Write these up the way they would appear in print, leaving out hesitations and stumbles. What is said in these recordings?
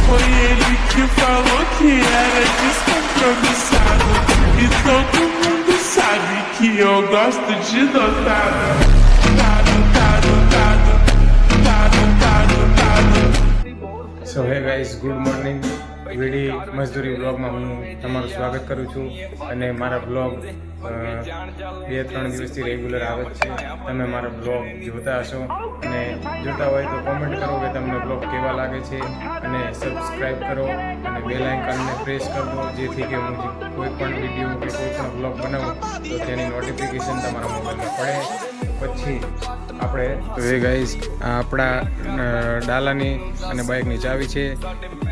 Foi ele que falou que era descompromissado. E todo mundo sabe que eu gosto de dotado. સો hey guys, good morning. વીડી મજદૂરી બ્લોગમાં હું તમારું સ્વાગત કરું છું. અને મારા બ્લોગ 2-3 દિવસથી રેગ્યુલર આવે જ છે. તમે મારા બ્લોગ જોતા હશો અને જોતા હોય તો કોમેન્ટ કરો કે તમને બ્લોગ કેવા લાગે છે, અને સબસ્ક્રાઈબ કરો અને બેલ આઇકનને પ્રેસ કરો, જેથી કે હું કોઈ પણ વિડીયો કે કોઈ પણ બ્લોગ બનાવું તો તેની નોટિફિકેશન તમારા મોબાઈલમાં પડે. પછી આપણે હવે ગાઈઝ આપણા ડાલાની અને બાઇકની ચાવી છે.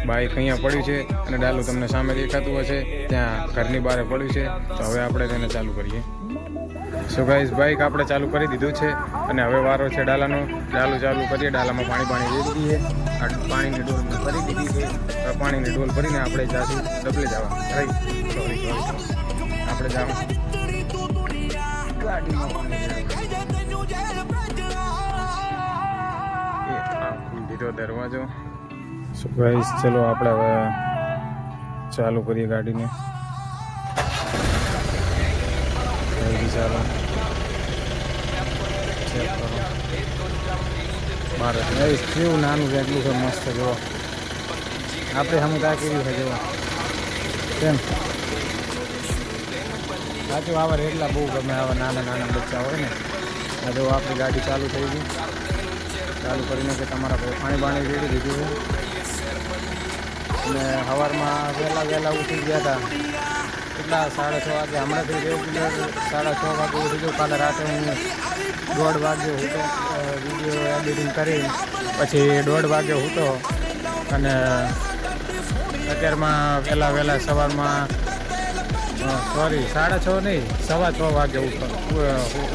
બાઇક અહીંયા પડ્યું છે અને ડાલું તમને સામે દેખાતું હશે, ત્યાં ઘરની બહાર પડ્યું છે. તો હવે આપણે તેને ચાલુ કરીએ. સો ગાઈઝ, બાઇક આપણે ચાલુ કરી દીધું છે અને હવે વારો છે ડાલાનો. ડાલું ચાલુ કરીએ. ડાલામાં પાણી રેડી દઈએ. આ પાણીની ડોલ ભરી દીધી છે. પાણીની ડોલ ભરીને આપણે જાશું ડબલે જવા. સોરી આપણે જાવ ગાડીમાં પાણી દીધો દરવાજો. સો ગાઈસ, ચલો આપણે હવે ચાલુ કરીએ ગાડીને. ચાલો ચેક કરો મારે કેવું નાનું છે, એટલું છે મસ્ત. જુઓ આપણે સામે ત્યાં કર્યું છે. જુઓ કેમ સાચું, આવા રેટલા બહુ ગમે. આવા નાના બચ્ચા હોય ને. આ જો આપણી ગાડી ચાલુ થઈ ગઈ. ચાલુ કરીને કે તમારા પાણી રેડી દીધું છે. અને સવારમાં વહેલા ઉઠી ગયા હતા. કેટલા 6:30 વાગે. હમણાંથી રેગ્યુલર 6:30 વાગે ઉઠી ગયો. કાલે રાતે હું 1:30 વાગે હતો. વિડીયો એડિટિંગ કરી પછી 1:30 વાગે હતો. અને અત્યારમાં વહેલા સવારમાં સોરી 6:30 નહીં, 6:15 વાગે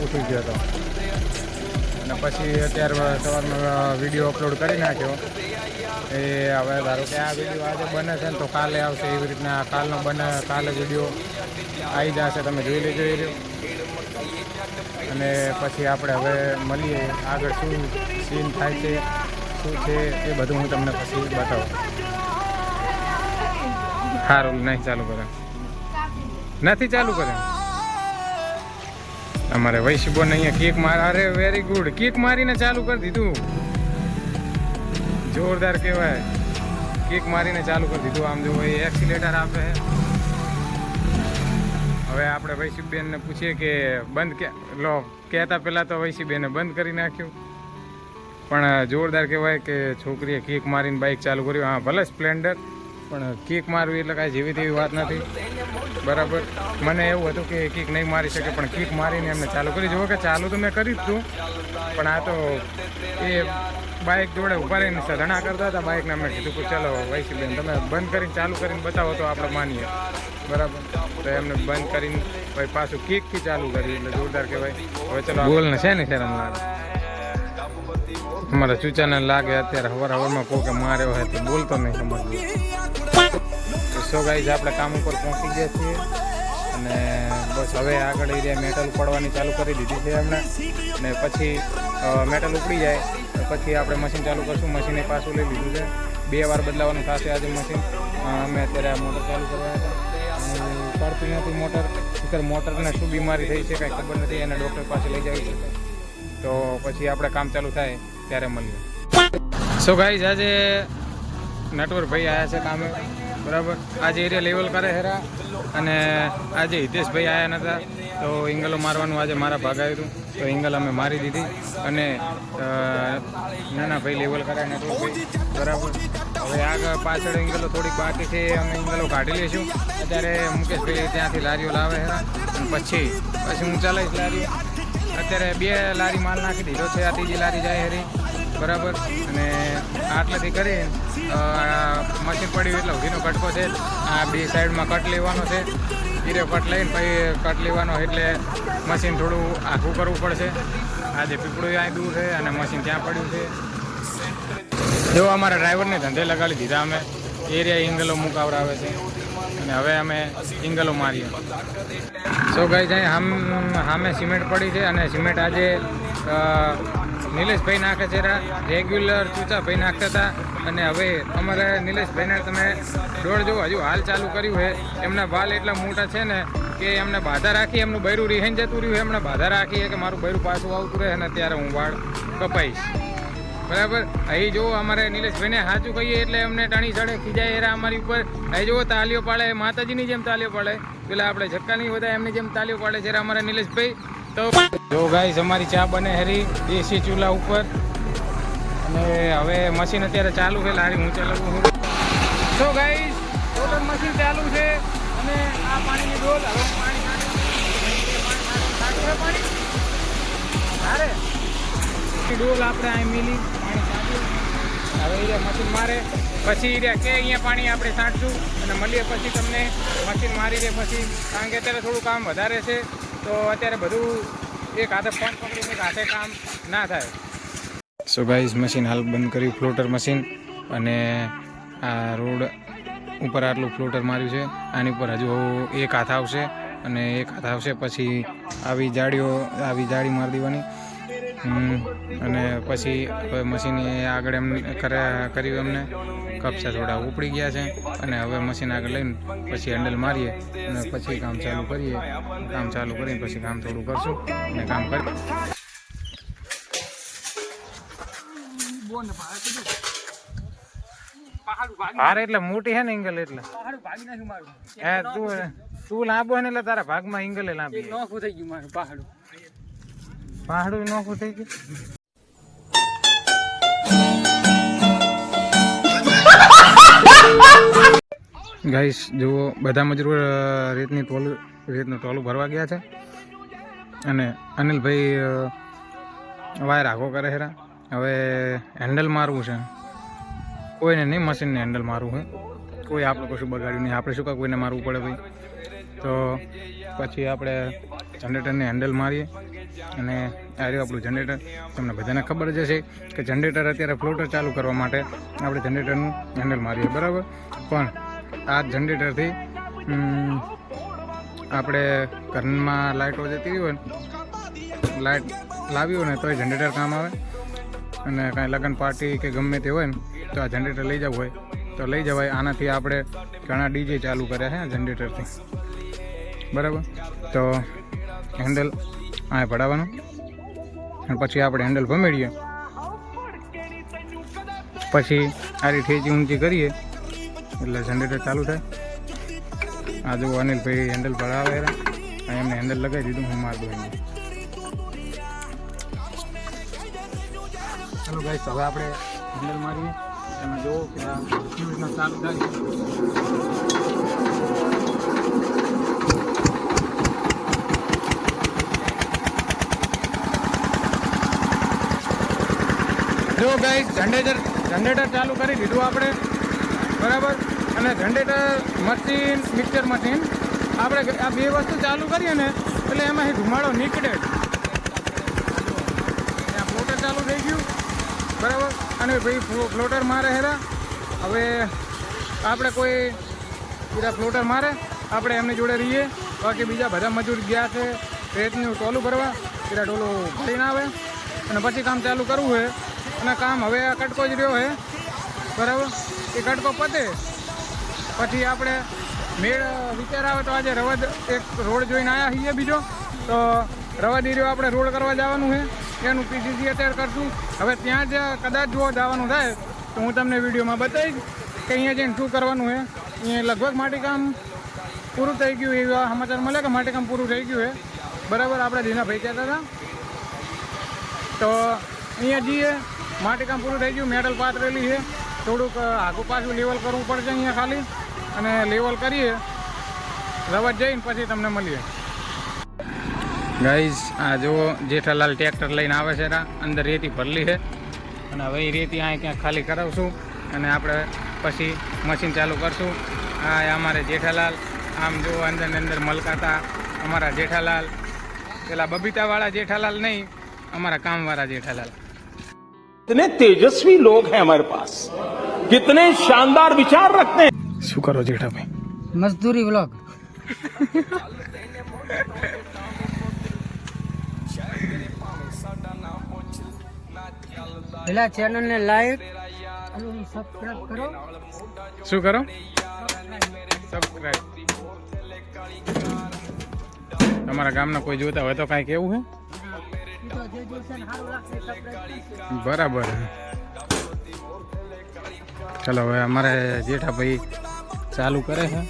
ઉઠી ગયો હતો. અને પછી અત્યારે સવારમાં વિડીયો અપલોડ કરી નાખ્યો. એ હવે ધારો કે આ વિડીયો આજે બને છે ને તો કાલે આવશે. એવી રીતના કાલે વિડીયો આવી જશે, તમે જોઈ લેજો એ રહ્યો. અને પછી આપણે હવે મળીએ આગળ, શું સીન થાય છે, શું છે એ બધું હું તમને પછી બતાવું. સારું, નહીં ચાલુ કરે, નથી ચાલુ કરે. અમારે વૈશીબોને અહીંયા કેક અરે વેરી ગુડ, કેક મારીને ચાલુ કરી દીધું. જોરદાર કહેવાય. કેક મારીને ચાલુ કરી દીધું. આમ જો એ એક્સિલેટર આપે. હવે આપણે વૈશીબેનને પૂછીએ કે બંધ કહેતા પહેલાં તો વૈશીબેને બંધ કરી નાખ્યું. પણ જોરદાર કહેવાય કે છોકરીએ કેક મારીને બાઇક ચાલુ કર્યું. હા, ભલે સ્પ્લેન્ડર, પણ કેક મારવી એટલે કાંઈ જેવી તેવી વાત નથી. બરાબર, મને એવું હતું કે કેક નહીં મારી શકે, પણ કેક મારીને એમને ચાલુ કરી. જુઓ કે ચાલુ તો મેં કરી જ હતું, પણ આ તો એ બાઇક જોડે ઊભા રહીને ધણા કરતા હતા બાઇકને. અમે કીધું કે ચાલો વૈશીબેન તમે બંધ કરીને ચાલુ કરીને બતાવો તો આપણે માનીએ. બરાબર, તો એમને બંધ કરીને ભાઈ પાછું કેકથી ચાલુ કરી એટલે જોરદાર કહેવાય. હવે ચલો બોલને છે ને શરમ લાગે. અમારા ચૂચાને લાગે અત્યારે હવારમાં કહું કે માર્યો હોય તો બોલતો નહીં સમજવું. સો ગાઈઝ, આપણે કામ ઉપર પહોંચી ગયા છીએ અને બસ હવે આગળ એરિયા મેટલ ઉપાડવાની ચાલુ કરી દીધી છે એમણે. અને પછી મેટલ ઉપડી જાય પછી આપણે મશીન ચાલુ કરશું. મશીને પાછું લઈ લીધું છે. 2 વાર બદલાવાનું થશે આજે મશીન. અમે અત્યારે આ મોટર ચાલુ કરવા હતા. પડતી નથી મોટરને શું બીમારી થઈ છે કાંઈ ખબર નથી. એને ડૉક્ટર પાસે લઈ જવી છે. તો પછી આપણે કામ ચાલુ થાય ત્યારે મળીએ. સો ગાઈઝ, આજે નટવરભાઈ આવ્યા છે કામે. બરાબર, આજે એરિયા લેવલ કરે હેરા. અને આજે હિતેશભાઈ આવ્યા નહોતા તો ઇંગલો મારવાનું આજે મારા ભાગ આવ્યું હતું. તો ઇંગલ અમે મારી દીધી. અને નાના ભાઈ લેવલ કરે નટવરભાઈ. બરાબર, હવે આગળ પાછળ ઇંગલો થોડીક બાકી છે, અમે ઇંગલો કાઢી લઈશું. અત્યારે મુકેશભાઈ ત્યાંથી લારીઓ લાવે હેરા. અને પછી હું ચલાવીશ લારીઓ. અત્યારે 2 લારી માલ નાખી દીધો છે. આ 3જી લારી જાય હેરી. બરાબર, અને આટલેથી કરી મશીન પડ્યું એટલે ઉધીનો કટકો છે. આ 2 સાઈડમાં કટ લેવાનો છે. હીરો કટ લઈને પછી કટ લેવાનો, એટલે મશીન થોડું આખું કરવું પડશે. આજે પીપળું અહીં દૂર છે અને મશીન ત્યાં પડ્યું છે. જો અમારા ડ્રાઈવરને ધંધે લગાડી દીધા અમે. એરિયા ઇંગલો મુકાવરાવે છે અને હવે અમે ઇંગલો મારીએ. સો ગાઈઝ, અહીં સામે સિમેન્ટ પડી છે અને સિમેન્ટ આજે નિલેશભાઈ નાખે છે. રેગ્યુલર ચૂચાભાઈ નાખતા હતા અને હવે અમારે નિલેશભાઈને તમે દોડ જો હજુ હાલ ચાલુ કર્યું છે. એમના વાલ એટલા મોટા છે ને કે એમને બાધા રાખી, એમનું બૈરું રિહાઈને જતું રહ્યું, એમને બાધા રાખી કે મારું બૈરું પાછું આવતું રહે અને ત્યારે હું વાળ કપાઈશ. બરાબર. અહીં જો અમારે નિલેશભાઈને સાચું કહીએ એટલે અમને ટાણી ચડે, ખીજાય એરા અમારી ઉપર. અહીં જો તાલીઓ પાડે, માતાજીની જેમ તાલીઓ પાડે, પેલા આપણે ઝટકાની બધા એમની જેમ તાલીઓ પાડે છે અમારા નિલેશભાઈ. તો જો ગાઈસ અમારી ચા બને હેરી દેશી ચૂલા ઉપર, અને હવે મશીન અત્યારે ચાલુ છે. લારી હું ચલાવું છું. તો ગાઈસ ટોટલ મશીન ચાલુ છે અને આ પાણીની ડોલ હવે પાણી ડોલ આપણે અહીં મિલી પાણી ચાલુ. હવે એ મશીન મારે પછી કે અહીંયા પાણી આપણે છાંટશું અને મળીએ પછી તમને મશીન મારી દે પછી, કારણ કે અત્યારે થોડું કામ વધારે છે. તો અત્યારે બધું એક હાથે ફોન પકડીને એક હાથે કામ ના થાય. સો ગાઈઝ મશીન હાલ બંધ કર્યું, ફ્લોટર મશીન. અને આ રોડ ઉપર આટલું ફ્લોટર માર્યું છે. આની ઉપર હજુ એક હાથ આવશે અને એક હાથ આવશે પછી આવી જાળી મારી દેવાની. અને પછી હવે મશીન આગળ એમ કર્યું, એમને કપચા થોડા ઉપડી ગયા છે અને હવે મશીન આગળ લઈને પછી હેન્ડલ મારીએ અને પછી કામ ચાલુ કરીએ. કામ ચાલુ કરીને પછી કામ થોડું કરશું અને કામ કરી હારે એટલે મોટી છે ને એંગલ, એટલે હે તું લાંબો ને એટલે તારા ભાગમાં એંગલે લાંબી નોખું થઈ ગયું. મારું પહાડું નોખું થઈ ગયું. ગાઈસ જુઓ બધા મજૂરો રેતનું ટોલું ભરવા ગયા છે અને અનિલભાઈ વાયર આગો કરે છે. હવે હેન્ડલ મારવું છે, કોઈને નહીં મશીનને હેન્ડલ મારવું છે. કોઈ આપણે કશું બગાડ્યું નહીં, આપણે શું કાં કોઈને મારવું પડે ભાઈ. તો પછી આપણે જનરેટરને હેન્ડલ મારીએ. અને આ રહ્યું આપણું જનરેટર. તમને બધાને ખબર જ હશે કે જનરેટર અત્યારે ફ્લોટર ચાલુ કરવા માટે આપણે જનરેટરનું હેન્ડલ મારીએ, બરાબર. પણ આ જનરેટરથી આપણે ઘરમાં લાઇટો જતી હોય ને, લાઇટ લાવી હોય ને તો એ જનરેટર કામ આવે. અને કાંઈ લગ્ન પાર્ટી કે ગમે તે હોય ને તો આ જનરેટર લઈ જવું હોય તો લઈ જવાય. આનાથી આપણે ઘણા ડીજે ચાલુ કર્યા છે આ જનરેટરથી, બરાબર. તો હેન્ડલ આ ભરાવાનું અને પછી આપણે હેન્ડલ ભમેડીએ, પછી આરી ઠેચી ઊંચી કરીએ એટલે જનરેટર ચાલુ થાય. આ જો અનિલભાઈ હેન્ડલ ભરાવે અને એમને હેન્ડલ લગાવી દીધું, હું મારી દઉં. ચાલો ગાઈસ હવે આપણે હેન્ડલ મારીએ. તમે જુઓ કે આ કેવી રીતના ચાલુ થાય. જો ગાઈસ જનરેટર ચાલુ કરી દીધું આપણે, બરાબર. અને જનરેટર મશીન, મિક્સર મશીન, આપણે આ બે વસ્તુ ચાલુ કરીએ ને એટલે એમાંથી ધુમાડો નીકળે. ત્યાં ફ્લોટર ચાલુ થઈ ગયું, બરાબર. અને ભાઈ ફ્લોટર મારે હેરા. હવે આપણે કોઈ બીજા ફ્લોટર મારે, આપણે એમની જોડે રહીએ. બાકી બીજા બધા મજૂર ગયા છે રેતનું ટોલું ભરવા, પેલા ટોલું ભરીને આવે અને પછી કામ ચાલુ કરવું છે. અને કામ હવે આ કટકો જ રહ્યો છે, બરાબર. એ કટકો પતે પછી આપણે મેળ વિચાર આવે તો આજે રવદ એક રોડ જોઈને આવ્યા છીએ બીજો, તો રવદ રહ્યો આપણે રોડ કરવા જવાનું છે. એનું પીસીસી અત્યારે કરશું. હવે ત્યાં જ કદાચ જો જવાનું થાય તો હું તમને વિડીયોમાં બતાવીશ કે અહીંયા જઈને શું કરવાનું છે. અહીંયા લગભગ માટીકામ પૂરું થઈ ગયું એવા સમાચાર મળે કે માટીકામ પૂરું થઈ ગયું છે, બરાબર. આપણે દીનાભાઈ કહેતા હતા. તો અહીંયા જઈએ, માટીકામ પૂરું થઈ ગયું, મેટલ પાથરેલી છે. થોડુંક આગું પાછું લેવલ કરવું પડશે અહીંયા ખાલી, અને લેવલ કરીએ રવત જઈને પછી તમને મળીએ. ગાઈઝ આ જો જેઠાલાલ ટ્રેક્ટર લઈને આવે છે, અંદર રેતી ભરલી છે અને હવે એ રેતી અહીં ક્યાંક ખાલી કરાવશું અને આપણે પછી મશીન ચાલુ કરશું. આ અમારે જેઠાલાલ, આમ જો અંદર ને અંદર મલકાતા અમારા જેઠાલાલ, પેલા બબીતાવાળા જેઠાલાલ નહીં, અમારા કામવાળા જેઠાલાલ. कितने तेजस्वी लोग हैं हमारे पास, कितने शानदार विचार रखते हैं. શું કરો જેઠાભાઈ? મજદૂરી વ્લોગ. પેલા ચેનલ ને લાઈક સબસ્ક્રાઇબ કરો. શું કરો? સબસ્ક્રાઇબ. તમારા ગામના કોઈ જોતા હોય તો કાંઈ કેવું હે? તો જે જોશે ને સારું લાગશે સબસ્ક્રાઇબ. બરાબર. ચલો હવે અમારે જેઠાભાઈ ચાલુ કરે છે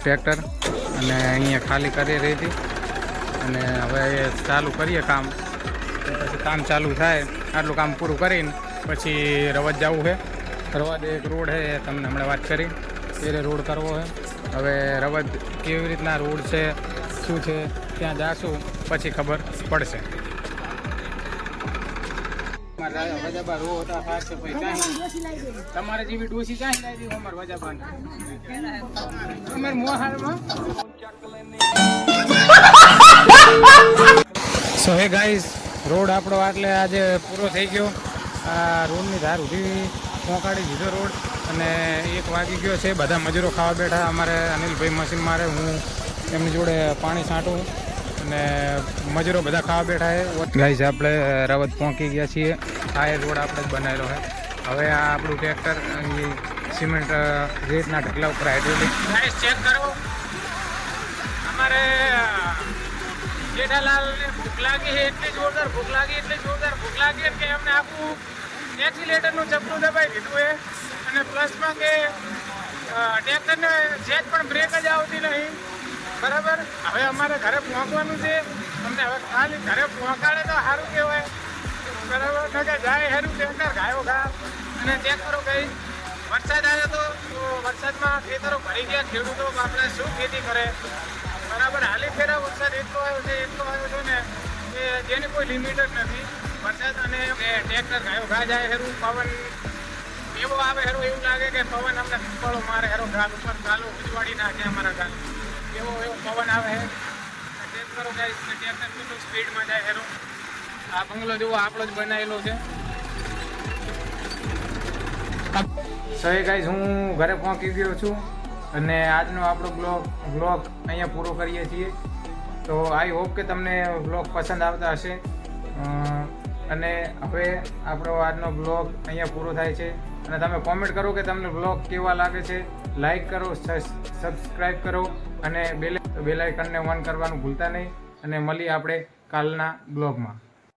ટ્રેક્ટર અને અહીંયા ખાલી કરી રહી હતી અને હવે ચાલુ કરીએ કામ. પછી કામ ચાલુ થાય આટલું કામ પૂરું કરીને પછી રવત જવું છે. રવત એક રોડ છે તમને હમણાં વાત કરી એ રોડ કરવો છે. હવે રવત કેવી રીતના રોડ છે શું છે ત્યાં જાશું પછી ખબર પડશે. તમારે જેવી ડોસી ક્યાં લાવી દીધી અમારે વજાબાન અમારે મોહાલમાં. સો હે ગાઈઝ રોડ આપણો એટલે આજે પૂરો થઈ ગયો. આ રોડની ધાર સુધી પહોંચાડી દીધો રોડ અને 1 વાગી ગયો છે. બધા મજૂરો ખાવા બેઠા. અમારે અનિલભાઈ મશીન મારે, હું એમની જોડે પાણી છાંટું અને મજૂરો બધા ખાવા બેઠા છે. ગાઈઝ આપણે રવત પહોંચી ગયા છીએ. આ એ રોડ આપણે જ બનાવેલો છે. હવે આ આપણું ટ્રેક્ટર સિમેન્ટ રેતના ઢગલા ઉપર હાઇડ્રોલિક ગાઈઝ ચેક કરો. અમારે જેઠાલાલને ભૂખ લાગી છે એટલી જોરદાર ભૂખ લાગી કે એમને આખું એક્સિલેટરનું ચપલું દબાઈ દીધું છે અને પ્લસમાં કે ટ્રેક્ટરને જેટ પણ બ્રેક જ આવતી નહીં. બરાબર. હવે અમારે ઘરે પહોંચવાનું છે. અમને હવે ખાલી ઘરે પહોંચાડે તો સારું કહેવાય. બરાબર ને કે જાય સારું ટ્રેક્ટર ગાયો ઘા અને ચેક કરો ગઈ વરસાદ આવ્યો તો વરસાદમાં ખેતરો ભરી ગયા. ખેડૂતો આપણે શું ખેતી કરે. બરાબર. હાલી ફેરા વરસાદ એટલો આવ્યો છે ને કે જેની કોઈ લિમિટ જ નથી. વરસાદ અને ટ્રેક્ટર ગાયો ઘા જાય હેરું પવન એવો આવે હેરું એવું લાગે કે પવન અમને પીપળો મારે હેરો ગાલ ઉપર ગાલો ઉજવાડી નાખે અમારા ગાલ એવો પવન આવે છે. ચેક કરો ગાઈસ કે ટ્રેક્ટર કેટલું સ્પીડમાં જાય હેરો. આ બંગલો જેવો આપણો જ બનાવેલો છે. સો ગાઈસ હું ઘરે પહોંચી ગયો છું અને આજનો આપણો બ્લોગ અહીંયા પૂરો કરીએ છીએ. તો આઈ હોપ કે તમને બ્લોગ પસંદ આવતા હશે અને હવે આપણો આજનો બ્લોગ અહીંયા પૂરો થાય છે. અને તમે કોમેન્ટ કરો કે તમને બ્લોગ કેવા લાગે છે. લાઈક કરો, સબસ્ક્રાઈબ કરો અને બેલ આઇકનને ઓન કરવાનું ભૂલતા નહીં. અને મળીએ આપણે કાલના બ્લોગમાં.